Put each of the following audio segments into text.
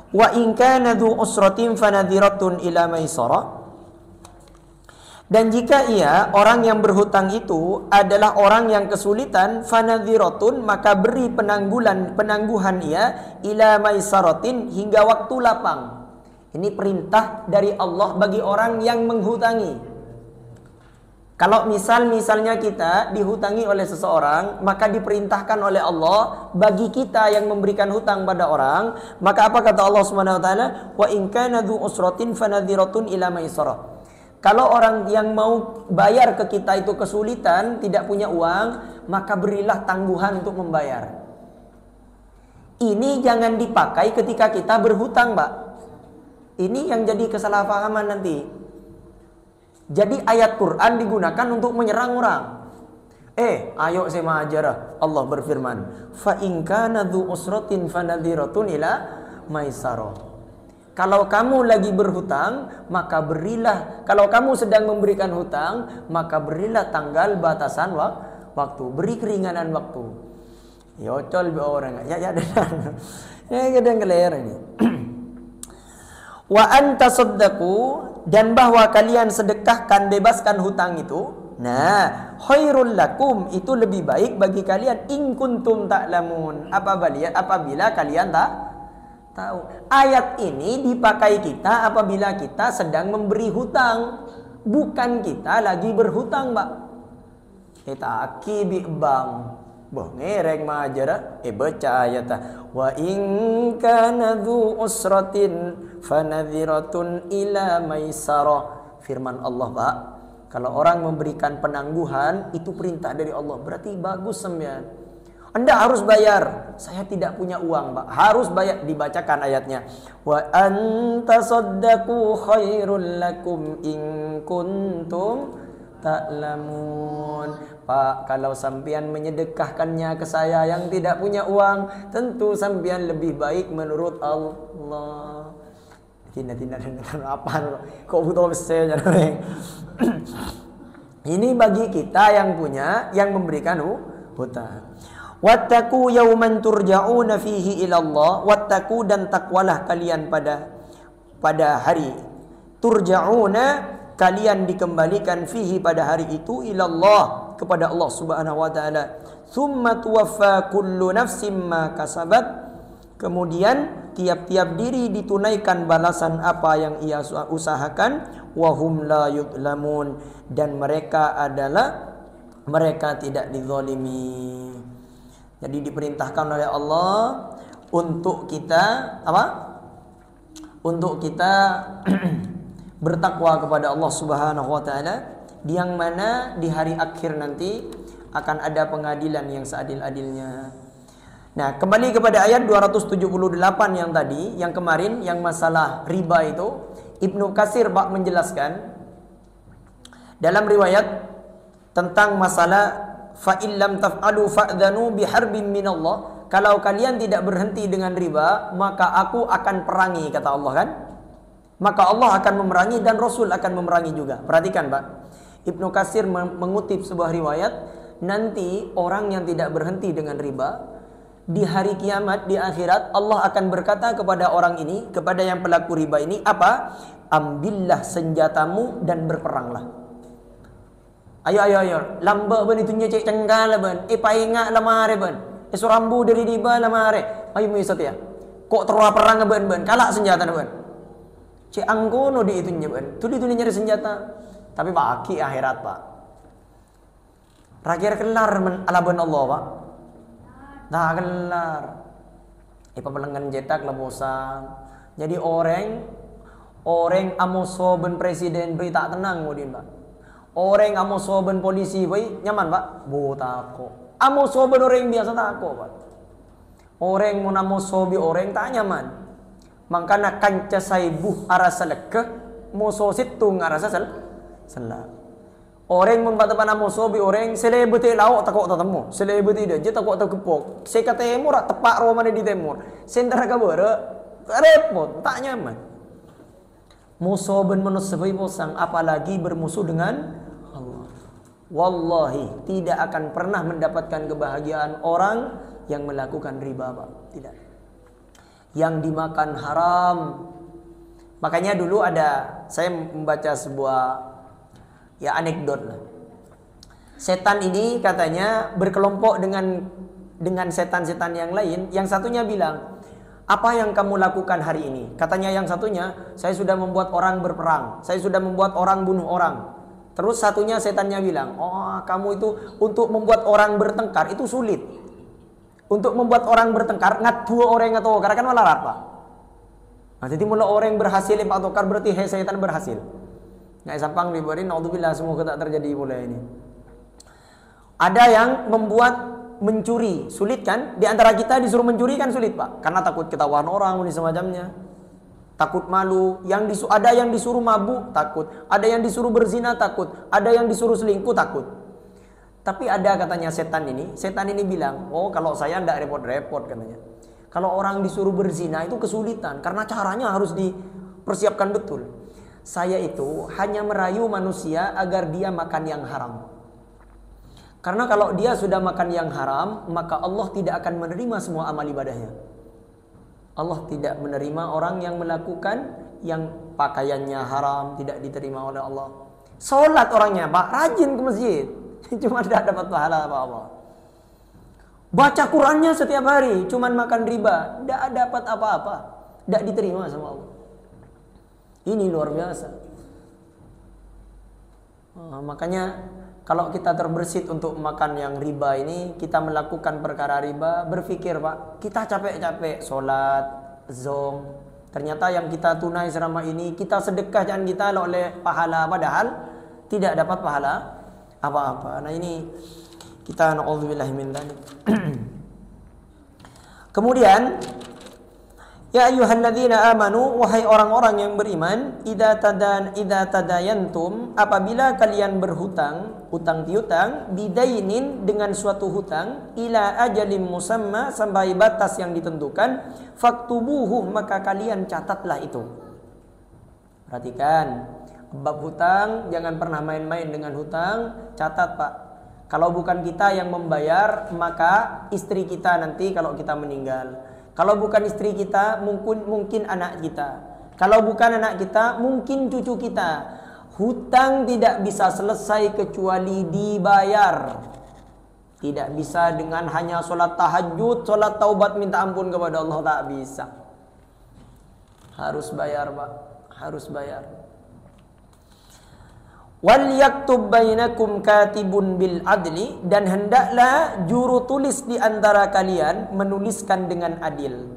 Wa in kana dzu usratin fanadhiratun ila maisarah. Dan jika ia, orang yang berhutang itu adalah orang yang kesulitan, fanadhiratun, maka beri penangguhan ia ila maisaratin, hingga waktu lapang. Ini perintah dari Allah bagi orang yang menghutangi. Kalau misalnya kita dihutangi oleh seseorang, maka diperintahkan oleh Allah bagi kita yang memberikan hutang pada orang, maka apa kata Allah Subhanahu wa taala? Wa in kana dzu usratin fanadhiratun ila maisarah. Kalau orang yang mau bayar ke kita itu kesulitan, tidak punya uang, maka berilah tangguhan untuk membayar. Ini jangan dipakai ketika kita berhutang, Pak. Ini yang jadi kesalahpahaman nanti. Jadi ayat Quran digunakan untuk menyerang orang. Ayo saya mengajar. Allah berfirman, fa in kana dzu usratin fanadhiratun ila maisarah. Kalau kamu lagi berhutang, maka berilah. Kalau kamu sedang memberikan hutang, maka berilah tanggal batasan waktu. Beri keringanan waktu. Yocol orang. Ya kadang keler ini. Wa anta saddaqu, dan bahwa kalian sedekahkan, bebaskan hutang itu. Nah, khairul lakum, itu lebih baik bagi kalian, in kuntum ta'lamun, apabila kalian tak tahu. Ayat ini dipakai kita apabila kita sedang memberi hutang, bukan kita lagi berhutang, Pak. Kita akibi bang, boh ngereng majara, baca ayat wa in kana dzu usratin fanadhiratun ila maisarah. Firman Allah, Pak, kalau orang memberikan penangguhan itu perintah dari Allah, berarti bagus sembilan. Anda harus bayar. Saya tidak punya uang, Pak. Harus bayar. Dibacakan ayatnya. Wa anta saddaqu khairul lakum in kuntum ta'lamun. Pak, kalau sampean menyedekahkannya ke saya yang tidak punya uang, tentu sampean lebih baik menurut Allah. Tidak apa? Kok butuh besar. Ini bagi kita yang punya, yang memberikan hutang. Wattaqu yauman turja'una fihi ila Allah. Wattaqu, dan takwalah kalian pada hari turja'una, kalian dikembalikan fihi, pada hari itu, ila Allah, kepada Allah Subhanahu wa taala. Tsumma tuwaffa kullu nafsin ma kasabat. Kemudian tiap-tiap diri ditunaikan balasan apa yang ia usahakan. Wa hum la yudlamun, dan mereka tidak dizalimi. Jadi diperintahkan oleh Allah untuk kita Untuk kita bertakwa kepada Allah Subhanahu wa taala, yang mana di hari akhir nanti akan ada pengadilan yang seadil-adilnya. Nah, kembali kepada ayat 278 yang tadi, yang kemarin, yang masalah riba itu, Ibnu Katsir menjelaskan dalam riwayat tentang masalah fa illam taf'alu fa'dhanu biharbin minallah. Kalau kalian tidak berhenti dengan riba, maka aku akan perangi, kata Allah kan? Maka Allah akan memerangi dan Rasul akan memerangi juga. Perhatikan, Pak. Ibnu Katsir mengutip sebuah riwayat, nanti orang yang tidak berhenti dengan riba, di hari kiamat, di akhirat, Allah akan berkata kepada orang ini, kepada yang pelaku riba ini, apa? Ambillah senjatamu dan berperanglah. Ayo. Lamba ben itu nyecek cenggal ben. Painga lamare ben. Surambu dari riba lamare. Ayo misat ya. Kok terus perang ben. Kalak senjata ben. Cek angkono di itu ben. Tu nyari senjata. Tapi baki akhirat, Pak. Rakyat kelar men ala ben Allah, Pak. Dah kelar. Pemelengan cetak lemosan. Jadi orang amoso ben presiden beri tak tenang modin, Pak. Orang amoso ben polisi beri nyaman, Pak. Tako. Amoso ben orang biasa tako, Pak. Orang mun amoso bi orang tak nyaman. Mangkana kanca saibuh arasa lekeh, moso situng arasa salah. Orang mun batapan amoso bi orang selebete lauk takok tatemu. Selebete dia je takok takepok. Seka temur tepak romane di temur. Sentara kabere repot, tak nyaman. Musuh ben manusia bosang, apalagi bermusuh dengan Allah. Wallahi tidak akan pernah mendapatkan kebahagiaan orang yang melakukan riba, Pak. Tidak. yang dimakan haram. Makanya dulu saya membaca sebuah anekdot lah. Setan ini katanya berkelompok dengan setan-setan yang lain. Yang satunya bilang, apa yang kamu lakukan hari ini? Katanya yang satunya, saya sudah membuat orang berperang, saya sudah membuat orang bunuh orang. Terus satunya setannya bilang, oh kamu itu untuk membuat orang bertengkar itu sulit. Untuk membuat orang bertengkar, ngat dua orang atau karena kan malah apa? Nah, jadi mula orang berhasil Pak Tokar berarti setan berhasil. Nggak sampang diberi, naudzubillah semoga tak terjadi mulai ini. Ada yang membuat mencuri, sulit kan? Di antara kita disuruh mencuri kan sulit Pak, karena takut ketahuan orang ini semacamnya. Takut malu, ada yang disuruh mabuk takut, ada yang disuruh berzina takut, ada yang disuruh selingkuh takut. Tapi ada katanya setan ini bilang, oh kalau saya enggak repot-repot katanya. Kalau orang disuruh berzina itu kesulitan karena caranya harus dipersiapkan betul. Saya itu hanya merayu manusia agar dia makan yang haram. Karena kalau dia sudah makan yang haram, maka Allah tidak akan menerima semua amal ibadahnya. Allah tidak menerima orang yang melakukan yang pakaiannya haram, tidak diterima oleh Allah. Sholat orangnya Pak, rajin ke masjid, cuma tidak dapat pahala apa-apa. Baca Qurannya setiap hari, cuma makan riba, tidak dapat apa-apa, tidak diterima sama Allah. Ini luar biasa. Makanya kalau kita terbersit untuk makan yang riba ini, kita melakukan perkara riba, berpikir Pak, kita capek-capek sholat, zom, ternyata yang kita tunai selama ini, kita sedekahkan kita oleh pahala, padahal tidak dapat pahala apa-apa. Nah ini kita na'udzubillah min dzalik. Kemudian, ya ayyuhalladzina amanu, wahai orang-orang yang beriman, idza tadayantum, apabila kalian berhutang, hutang piutang, bidainin dengan suatu hutang, ila ajalim musamma, sampai batas yang ditentukan, faktubuhu, maka kalian catatlah itu. Perhatikan, bab hutang, jangan pernah main-main dengan hutang, catat Pak. Kalau bukan kita yang membayar, maka istri kita nanti kalau kita meninggal. Kalau bukan istri kita, mungkin anak kita. Kalau bukan anak kita, mungkin cucu kita. Hutang tidak bisa selesai kecuali dibayar. Tidak bisa dengan hanya sholat tahajud, sholat taubat minta ampun kepada Allah, tak bisa. Harus bayar Pak, harus bayar. Wal yaktub bainakum katibun bil adli, dan hendaklah juru tulis di antara kalian menuliskan dengan adil.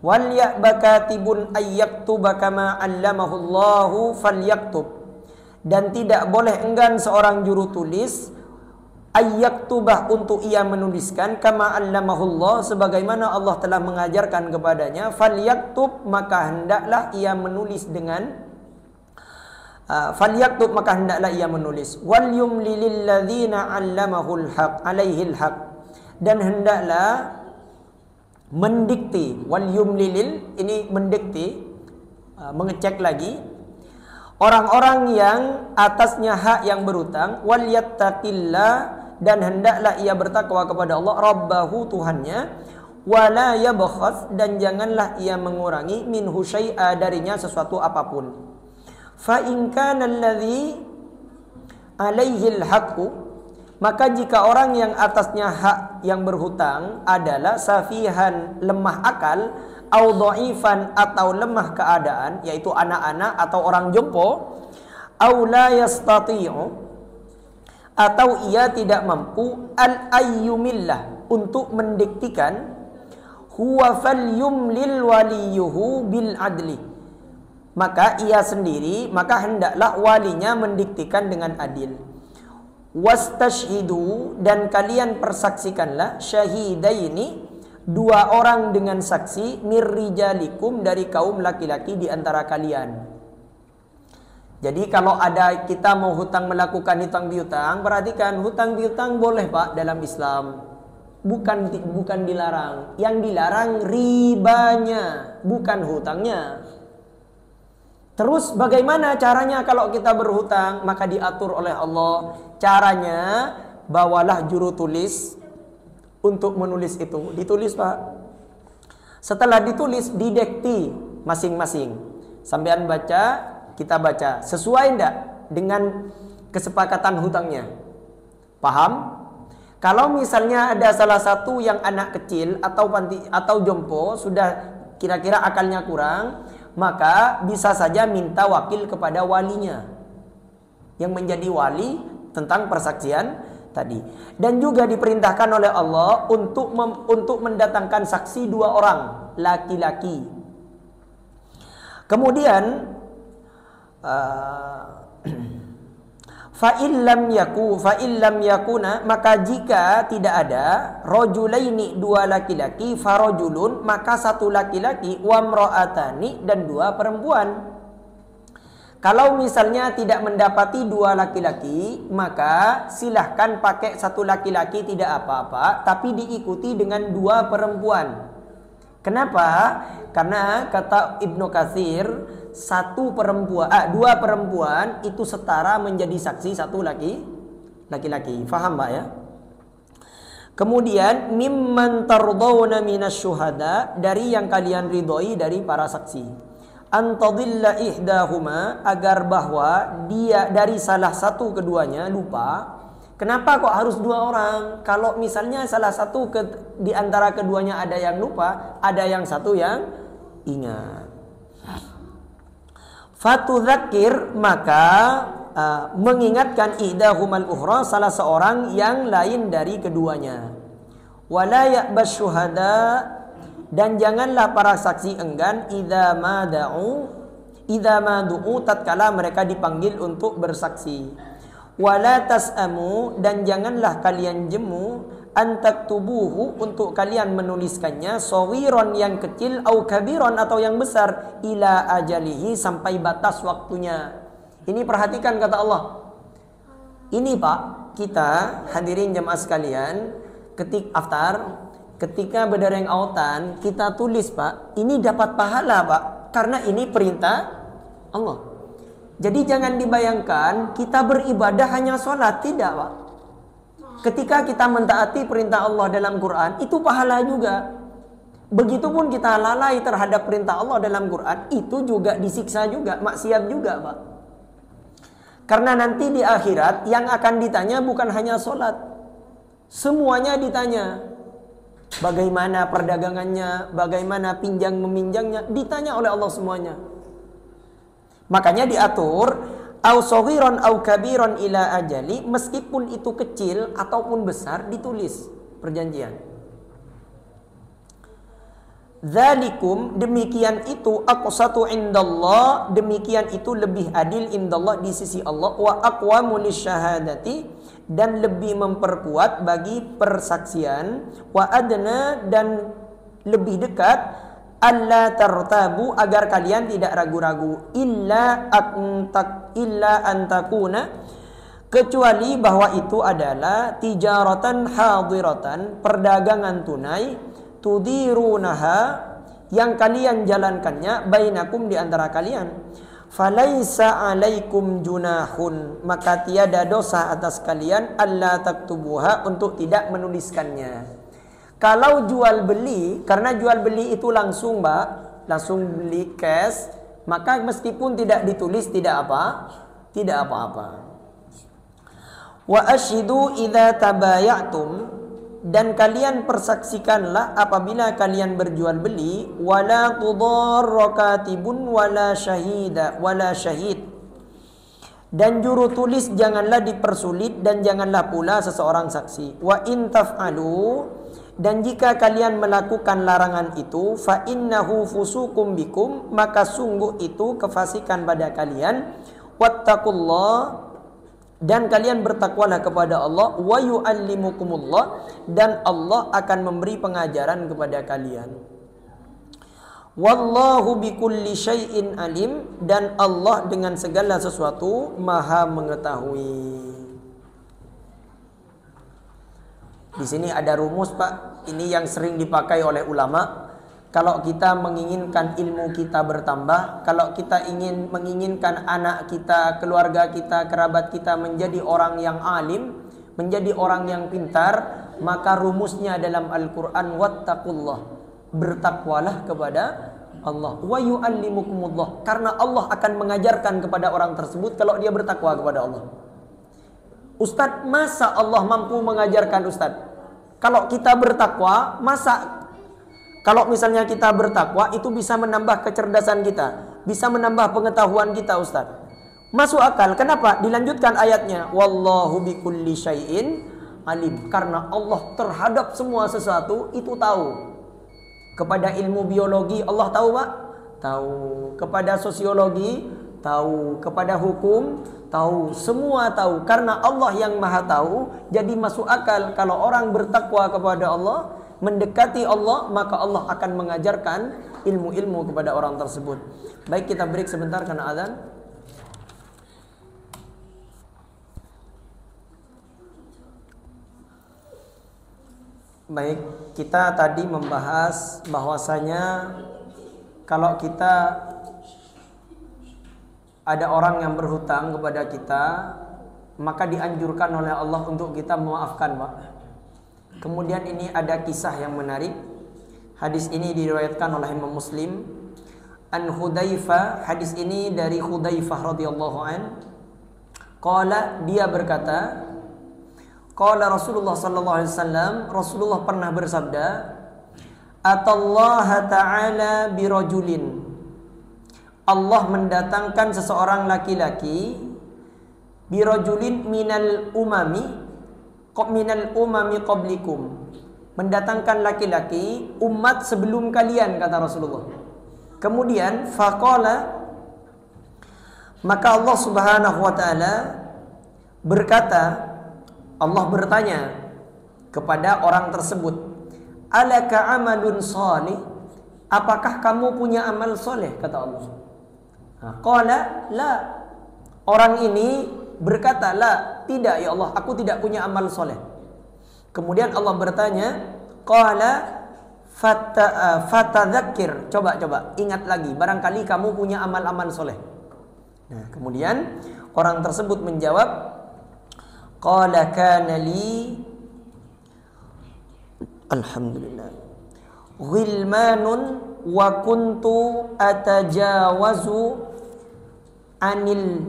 Wal ya'ba katibun ayyaktuba kama 'allamahu Allahu falyaktub, dan tidak boleh enggan seorang juru tulis ayyaktubah untuk ia menuliskan kama 'allamahu Allah, sebagaimana Allah telah mengajarkan kepadanya, falyaktub, maka hendaklah ia menulis dengan falyaktub, maka hendaklah ia menulis. Wal yumli lilladzina 'allamahul haq 'alaihil haq, dan hendaklah mendikti. Wal yumli lil, ini mendikti, mengecek lagi orang-orang yang atasnya hak yang berutang. Wal yattaqillah, dan hendaklah ia bertakwa kepada Allah, rabbahu, Tuhannya. Wala yabkhas, dan janganlah ia mengurangi minhu syai'a, darinya sesuatu apapun. Fa in kana alladhi alaihil haqqu, maka jika orang yang atasnya hak yang berhutang adalah safihan, lemah akal, au dhaifan, atau lemah keadaan, yaitu anak-anak atau orang jompo, au la yastati'u, atau ia tidak mampu, al ayyumillah, untuk mendiktikan, huwa falyumlil waliyuhu bil adli, maka ia sendiri, maka hendaklah walinya mendiktikan dengan adil. Wastashhidu, dan kalian persaksikanlah, syahidaini, dua orang dengan saksi, mirrijalikum, dari kaum laki-laki di antara kalian. Jadi kalau ada kita mau hutang, melakukan hutang piutang, perhatikan, hutang piutang boleh Pak dalam Islam. Bukan dilarang. Yang dilarang ribanya, bukan hutangnya. Terus bagaimana caranya kalau kita berhutang? Maka diatur oleh Allah. Caranya, bawalah juru tulis untuk menulis itu. Ditulis Pak. Setelah ditulis, didekti masing-masing. Sampean baca, kita baca. Sesuai enggak dengan kesepakatan hutangnya? Paham? Kalau misalnya ada salah satu yang anak kecil atau jompo sudah kira-kira akalnya kurang, maka bisa saja minta wakil kepada walinya yang menjadi wali tentang persaksian tadi. Dan juga diperintahkan oleh Allah untuk mendatangkan saksi 2 orang laki-laki. Kemudian fa'illam yakuna, maka jika tidak ada rajulaini 2 laki-laki, farajulun, maka 1 laki-laki, wa imra'atani, dan 2 perempuan. Kalau misalnya tidak mendapati 2 laki-laki, maka silahkan pakai 1 laki-laki, tidak apa-apa, tapi diikuti dengan 2 perempuan. Kenapa? Karena kata Ibnu Katsir, 2 perempuan itu setara menjadi saksi 1 laki-laki. Faham Mbak ya? Kemudian mimman tardawna minasyuhada, dari yang kalian ridhoi dari para saksi. Antadilla ihdahuma, agar bahwa dia dari salah satu keduanya lupa. Kenapa kok harus 2 orang? Kalau misalnya salah satu di antara keduanya ada yang lupa, ada yang satu yang ingat. Fatudzakir, maka mengingatkan ihdahumal ukhra, salah seorang yang lain dari keduanya. Wala ya'bas syuhada, dan janganlah para saksi enggan idza ma du'u, tatkala mereka dipanggil untuk bersaksi. Wala tas'amu, dan janganlah kalian jemu, antaktubuhu, untuk kalian menuliskannya, sawiron, yang kecil, au kabiron, atau yang besar, ila ajalihi, sampai batas waktunya. Ini perhatikan kata Allah. Ini Pak, kita hadirin jemaah sekalian, ketika berdereng autan, kita tulis Pak, ini dapat pahala Pak, karena ini perintah Allah. Jadi jangan dibayangkan kita beribadah hanya sholat, tidak Pak. Ketika kita mentaati perintah Allah dalam Quran, itu pahala juga. Begitupun kita lalai terhadap perintah Allah dalam Quran, itu juga disiksa juga, maksiat juga Pak. Karena nanti di akhirat yang akan ditanya bukan hanya sholat, semuanya ditanya. Bagaimana perdagangannya, bagaimana pinjang meminjangnya, ditanya oleh Allah semuanya. Makanya diatur au saghiran au kabiran ila ajali, meskipun itu kecil ataupun besar ditulis perjanjian. Dzalikum, demikian itu, aqsatu indallah, demikian itu lebih adil indallah, di sisi Allah, wa aqwamu lisyahadati, dan lebih memperkuat bagi persaksian, wa adna, dan lebih dekat, alla tartabu, agar kalian tidak ragu-ragu, illa antakuna, kecuali bahwa itu adalah tijaratan hadiratan, perdagangan tunai, tudirunaha, yang kalian jalankannya, bainakum, di antara kalian. Falaisa alaikum junahun, maka tiada dosa atas kalian, alla taktubuha, untuk tidak menuliskannya. Kalau jual beli, karena jual beli itu langsung Mbak, langsung beli cash, maka meskipun tidak ditulis tidak apa-apa. Wa ashidu idza tabayatum, dan kalian persaksikanlah apabila kalian berjual beli, wala tudarra katibun wala syahid, dan juru tulis janganlah dipersulit, dan janganlah pula seseorang saksi. Wa in taf'alu, dan jika kalian melakukan larangan itu, fa innahu fusukum bikum, maka sungguh itu kefasikan pada kalian. Wattaqullah, dan kalian bertakwalah kepada Allah. Wa yu'allimukumullah, dan Allah akan memberi pengajaran kepada kalian. Wallahu bikulli syai'in alim, dan Allah dengan segala sesuatu maha mengetahui. Di sini ada rumus Pak, ini yang sering dipakai oleh ulama. Kalau kita menginginkan ilmu kita bertambah, kalau kita menginginkan anak kita, keluarga kita, kerabat kita menjadi orang yang alim, menjadi orang yang pintar, maka rumusnya dalam Al-Quran, wattaqullah, bertakwalah kepada Allah. Wa yu'allimukumullah, karena Allah akan mengajarkan kepada orang tersebut kalau dia bertakwa kepada Allah. Ustadz, masa Allah mampu mengajarkan Ustadz? Kalau kita bertakwa, kalau misalnya kita bertakwa itu bisa menambah kecerdasan kita, bisa menambah pengetahuan kita Ustadz. Masuk akal. Kenapa? Dilanjutkan ayatnya, wallahu bikulli syai'in alim, karena Allah terhadap semua sesuatu itu tahu. Kepada ilmu biologi Allah tahu Pak? Tahu. Kepada sosiologi tahu. Kepada hukum tahu. Semua tahu. Karena Allah yang maha tahu, jadi masuk akal kalau orang bertakwa kepada Allah, mendekati Allah, maka Allah akan mengajarkan ilmu-ilmu kepada orang tersebut. Baik, kita break sebentar karena azan. Baik, kita tadi membahas bahwasanya kalau kita ada orang yang berhutang kepada kita, maka dianjurkan oleh Allah untuk kita memaafkan, Pak. Kemudian ini ada kisah yang menarik. Hadis ini diriwayatkan oleh Imam Muslim. An Hudzaifah, hadis ini dari Hudzaifah radhiyallahu an. Qala, dia berkata, qala Rasulullah sallallahu alaihi wasallam, Rasulullah pernah bersabda, atallaha ta'ala birajulin, Allah mendatangkan seseorang laki-laki, birajulin minal umami qablikum, mendatangkan laki-laki umat sebelum kalian, kata Rasulullah. Kemudian faqala, maka Allah Subhanahu wa taala berkata, Allah bertanya kepada orang tersebut, alaka amalun salih, apakah kamu punya amal soleh, kata Allah. Qala la, orang ini berkata, la, tidak ya Allah, aku tidak punya amal soleh. Kemudian Allah bertanya, qala fatadzakir, coba ingat lagi, barangkali kamu punya amal-amal soleh. Nah, kemudian orang tersebut menjawab, qala kana li, alhamdulillah, ghilmanun wa kuntu atajawazu anil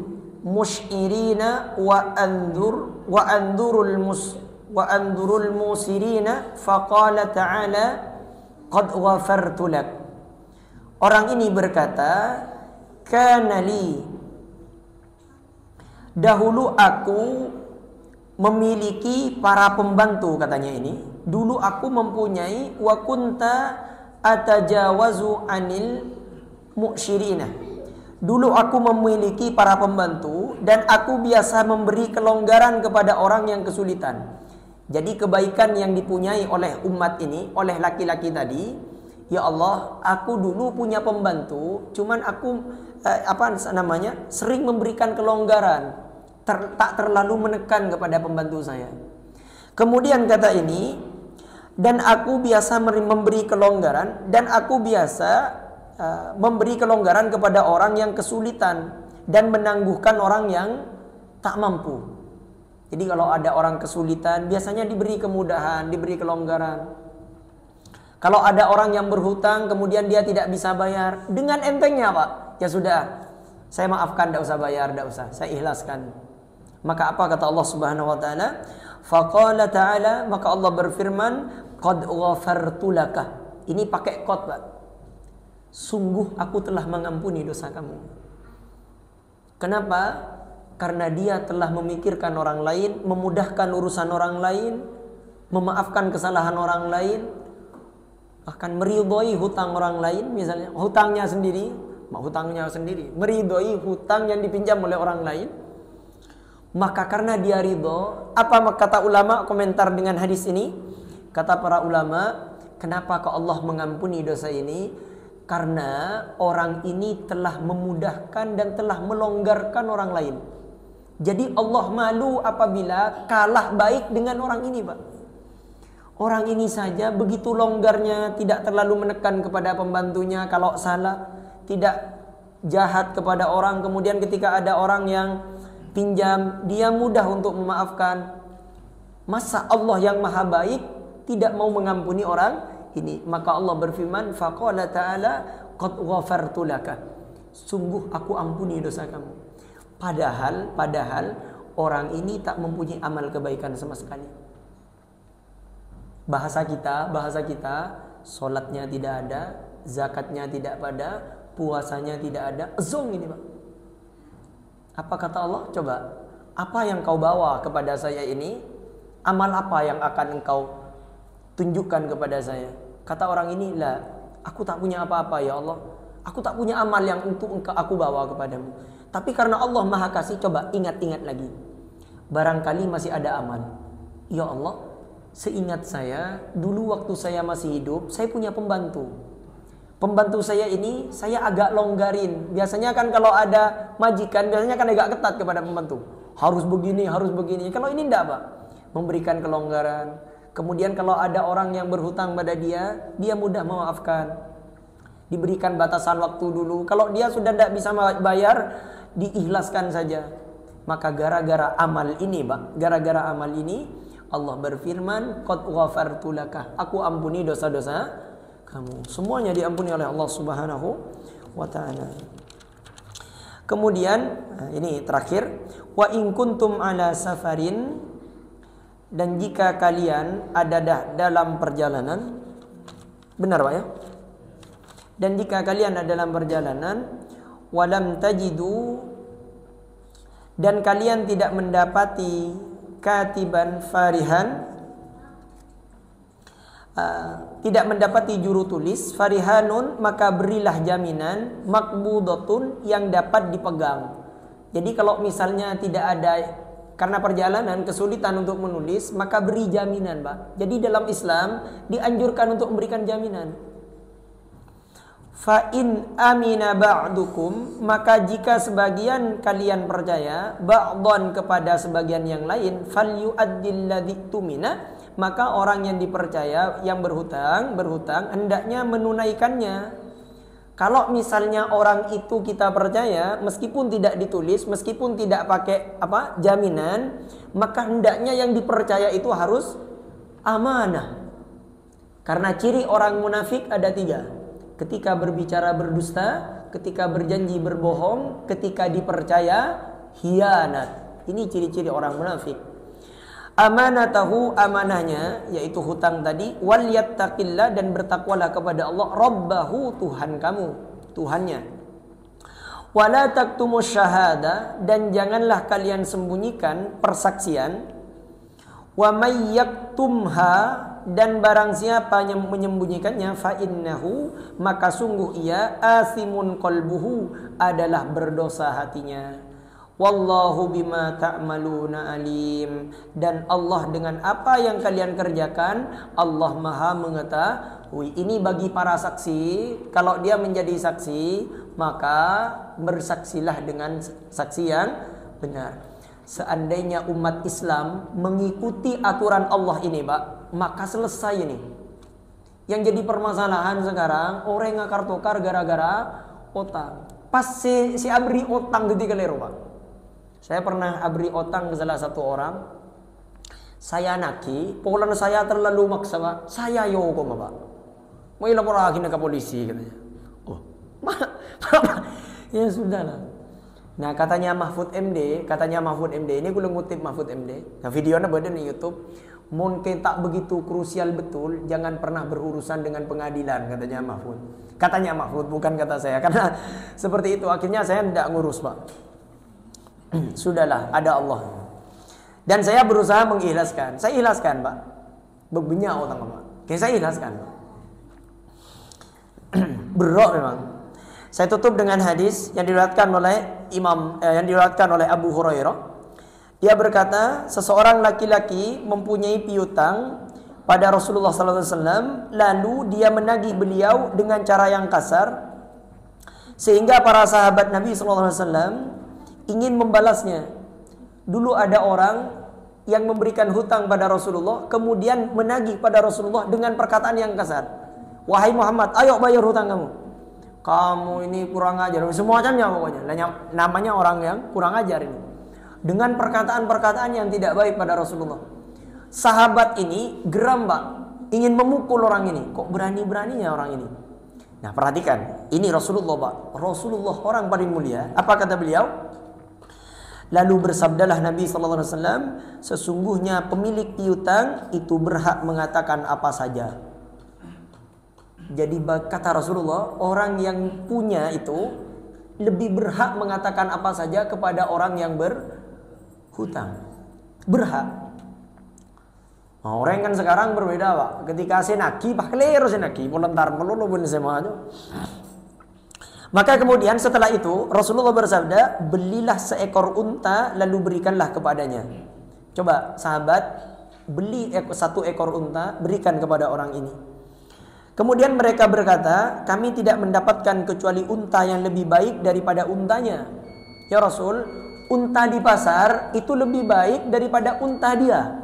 musyirina wa andurul musirina, faqala ta'ala qad ghafartu lak. Orang ini berkata, kana li, dahulu aku memiliki para pembantu, katanya ini. Dulu aku mempunyai, wa kunta atajawazu anil mu'syirina, dulu aku memiliki para pembantu dan aku biasa memberi kelonggaran kepada orang yang kesulitan. Jadi kebaikan yang dipunyai oleh umat ini, oleh laki-laki tadi, ya Allah, aku dulu punya pembantu, cuman aku sering memberikan kelonggaran, tak terlalu menekan kepada pembantu saya. Kemudian kata ini, dan aku biasa memberi kelonggaran, dan aku biasa memberi kelonggaran kepada orang yang kesulitan dan menangguhkan orang yang tak mampu. Jadi kalau ada orang kesulitan, biasanya diberi kemudahan, diberi kelonggaran. Kalau ada orang yang berhutang, kemudian dia tidak bisa bayar, dengan entengnya Pak, ya sudah, saya maafkan, tidak usah bayar, tidak usah, saya ikhlaskan. Maka apa kata Allah Subhanahu wa taala? Faqala ta'ala, maka Allah berfirman, qad ghafartu laka. Ini pakai qad, Pak. Sungguh aku telah mengampuni dosa kamu. Kenapa? Karena dia telah memikirkan orang lain, memudahkan urusan orang lain, memaafkan kesalahan orang lain, bahkan meridhoi hutang orang lain, misalnya hutangnya sendiri, meridhoi hutang yang dipinjam oleh orang lain. Maka karena dia ridho, apa kata ulama komentar dengan hadis ini? Kata para ulama, kenapa kok Allah mengampuni dosa ini? Karena orang ini telah memudahkan dan telah melonggarkan orang lain. Jadi Allah malu apabila kalah baik dengan orang ini, Pak. Orang ini saja begitu longgarnya, tidak terlalu menekan kepada pembantunya kalau salah, tidak jahat kepada orang. Kemudian ketika ada orang yang pinjam, dia mudah untuk memaafkan. Masa Allah yang maha baik tidak mau mengampuni orang ini. Maka Allah berfirman, faqala ta'ala qad ghafartu laka. Sungguh aku ampuni dosa kamu. Padahal orang ini tak mempunyai amal kebaikan sama sekali. Bahasa kita, solatnya tidak ada, zakatnya tidak ada, puasanya tidak ada, zong ini Pak. Apa kata Allah? Coba, apa yang kau bawa kepada saya ini? Amal apa yang akan engkau tunjukkan kepada saya? Kata orang ini, lah, aku tak punya apa-apa ya Allah. Aku tak punya amal yang untuk aku bawa kepadamu. Tapi karena Allah Maha Kasih, coba ingat-ingat lagi. Barangkali masih ada amal. Ya Allah, seingat saya, dulu waktu saya masih hidup, saya punya pembantu. Pembantu saya ini, saya agak longgarin. Biasanya kan kalau ada majikan, biasanya kan agak ketat kepada pembantu. Harus begini, harus begini. Kalau ini enggak Pak. Memberikan kelonggaran. Kemudian kalau ada orang yang berhutang pada dia mudah memaafkan. Diberikan batasan waktu dulu. Kalau dia sudah tidak bisa bayar, diikhlaskan saja. Maka gara-gara amal ini Pak, gara-gara amal ini Allah berfirman, qad ghafartu laka. Aku ampuni dosa-dosa kamu. Semuanya diampuni oleh Allah Subhanahu wa taala. Kemudian ini terakhir, wa in kuntum ala safarin, dan jika kalian ada dalam perjalanan, benar Pak ya? Dan jika kalian ada dalam perjalanan, walam tajidu, dan kalian tidak mendapati katiban farihan, tidak mendapati juru tulis, farihanun, maka berilah jaminan, makbudatun, yang dapat dipegang. Jadi kalau misalnya tidak ada, karena perjalanan kesulitan untuk menulis, maka beri jaminan Pak. Jadi dalam Islam dianjurkan untuk memberikan jaminan. Fa in amina ba'dukum, maka jika sebagian kalian percaya ba'dhan kepada sebagian yang lain, falyu'addil ladzi tumina, maka orang yang dipercaya yang berhutang hendaknya menunaikannya. Kalau misalnya orang itu kita percaya, meskipun tidak ditulis, meskipun tidak pakai jaminan, maka hendaknya yang dipercaya itu harus amanah. Karena ciri orang munafik ada 3. Ketika berbicara berdusta, ketika berjanji berbohong, ketika dipercaya khianat. Ini ciri-ciri orang munafik. Amanatahu, amanahnya yaitu hutang tadi, wal yattaqillah, dan bertakwalah kepada Allah, rabbahu, Tuhan kamu, Tuhannya. Wala taktumus syahada, dan janganlah kalian sembunyikan persaksian. Wa may yaktumha, dan barang siapa yang menyembunyikannya, fa innahu, maka sungguh ia, asimun qalbuhu, adalah berdosa hatinya. Wallahu bima ta'maluna alim, dan Allah dengan apa yang kalian kerjakan, Allah Maha mengetahui. Ini bagi para saksi. Kalau dia menjadi saksi, maka bersaksilah dengan saksi yang benar. Seandainya umat Islam mengikuti aturan Allah ini Pak, maka selesai ini. Yang jadi permasalahan sekarang, orang ngakar tokar gara-gara utang. Pas si abri utang ketika lero Pak. Saya pernah abri utang ke salah satu orang. Saya naki, polan saya terlalu maksa Pak. Saya yoko Pak. Mau lapor lagi ke polisi katanya. Oh, ya sudahlah. Nah katanya Mahfud MD ini gue ngutip Mahfud MD. Nah videonya berada di YouTube. Mungkin tak begitu krusial betul, jangan pernah berurusan dengan pengadilan, katanya Mahfud. Katanya Mahfud, bukan kata saya. Karena seperti itu akhirnya saya tidak ngurus Pak. Sudahlah, ada Allah. Dan saya berusaha mengikhlaskan. Saya ikhlaskan Pak. Bebenyak utang Pak. Saya ikhlaskan Pak. Berat memang. Saya tutup dengan hadis yang diriwayatkan oleh Abu Hurairah. Dia berkata, seseorang laki-laki mempunyai piutang pada Rasulullah SAW, lalu dia menagih beliau dengan cara yang kasar, sehingga para sahabat Nabi SAW ingin membalasnya. Dulu ada orang yang memberikan hutang pada Rasulullah, kemudian menagih pada Rasulullah dengan perkataan yang kasar. Wahai Muhammad, ayo bayar hutang kamu. Kamu ini kurang ajar, semua macamnya pokoknya. Namanya orang yang kurang ajar ini. Dengan perkataan-perkataan yang tidak baik pada Rasulullah. Sahabat ini geram Pak. ingin memukul orang ini. Kok berani-beraninya orang ini? Nah, perhatikan. Ini Rasulullah, Pak. Rasulullah orang paling mulia. Apa kata beliau? Lalu bersabdalah Nabi sallallahu alaihi wasallam, sesungguhnya pemilik piutang itu berhak mengatakan apa saja. Jadi kata Rasulullah, orang yang punya itu lebih berhak mengatakan apa saja kepada orang yang berhutang. Berhak. Nah, orang kan sekarang berbeda, Pak. Ketika senaki, Pak keliru senaki, polentar melulu pun semuanya. Maka kemudian setelah itu Rasulullah bersabda, belilah seekor unta lalu berikanlah kepadanya. Coba sahabat, beli satu ekor unta, berikan kepada orang ini. Kemudian mereka berkata, kami tidak mendapatkan kecuali unta yang lebih baik daripada untanya. Ya Rasul, unta di pasar itu lebih baik daripada unta dia.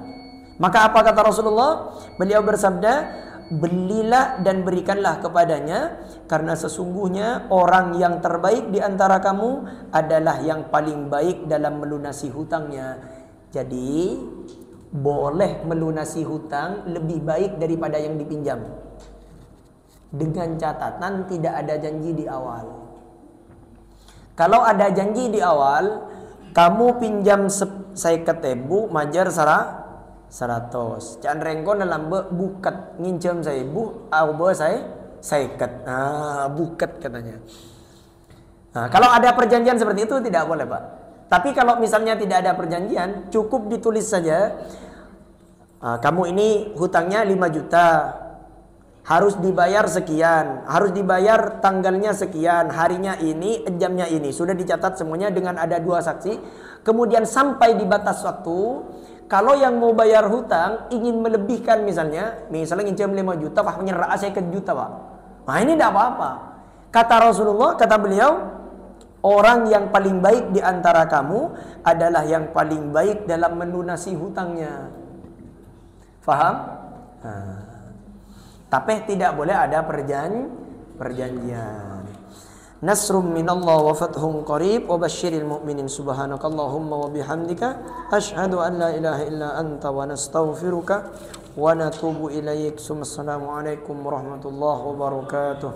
Maka apa kata Rasulullah? Beliau bersabda, belilah dan berikanlah kepadanya, karena sesungguhnya orang yang terbaik di antara kamu adalah yang paling baik dalam melunasi hutangnya. Jadi boleh melunasi hutang lebih baik daripada yang dipinjam, dengan catatan tidak ada janji di awal. Kalau ada janji di awal, kamu pinjam saya ketebu majar 100. Jangan rengkon dalam bukat ngincam saya bu, saya ket. Bukat katanya. Nah, kalau ada perjanjian seperti itu tidak boleh, Pak. Tapi kalau misalnya tidak ada perjanjian, cukup ditulis saja. Kamu ini hutangnya 5 juta. Harus dibayar sekian, harus dibayar tanggalnya sekian, harinya ini, jamnya ini. Sudah dicatat semuanya dengan ada 2 saksi. Kemudian sampai di batas waktu, kalau yang mau bayar hutang ingin melebihkan misalnya ngincam 5 juta, Pak menyerah saya ke juta, Pak. Nah, ini tidak apa-apa. Kata Rasulullah, kata beliau, orang yang paling baik di antara kamu adalah yang paling baik dalam melunasi hutangnya. Faham? Tapi tidak boleh ada perjanjian. Nasrum minallah wa fathun qarib wa basyiril mu'minin. Subhanakallahumma wa bihamdika asyhadu an la ilaha illa anta wa nastaghfiruka wa natubu ilaik. Assalamualaikum warahmatullahi wabarakatuh.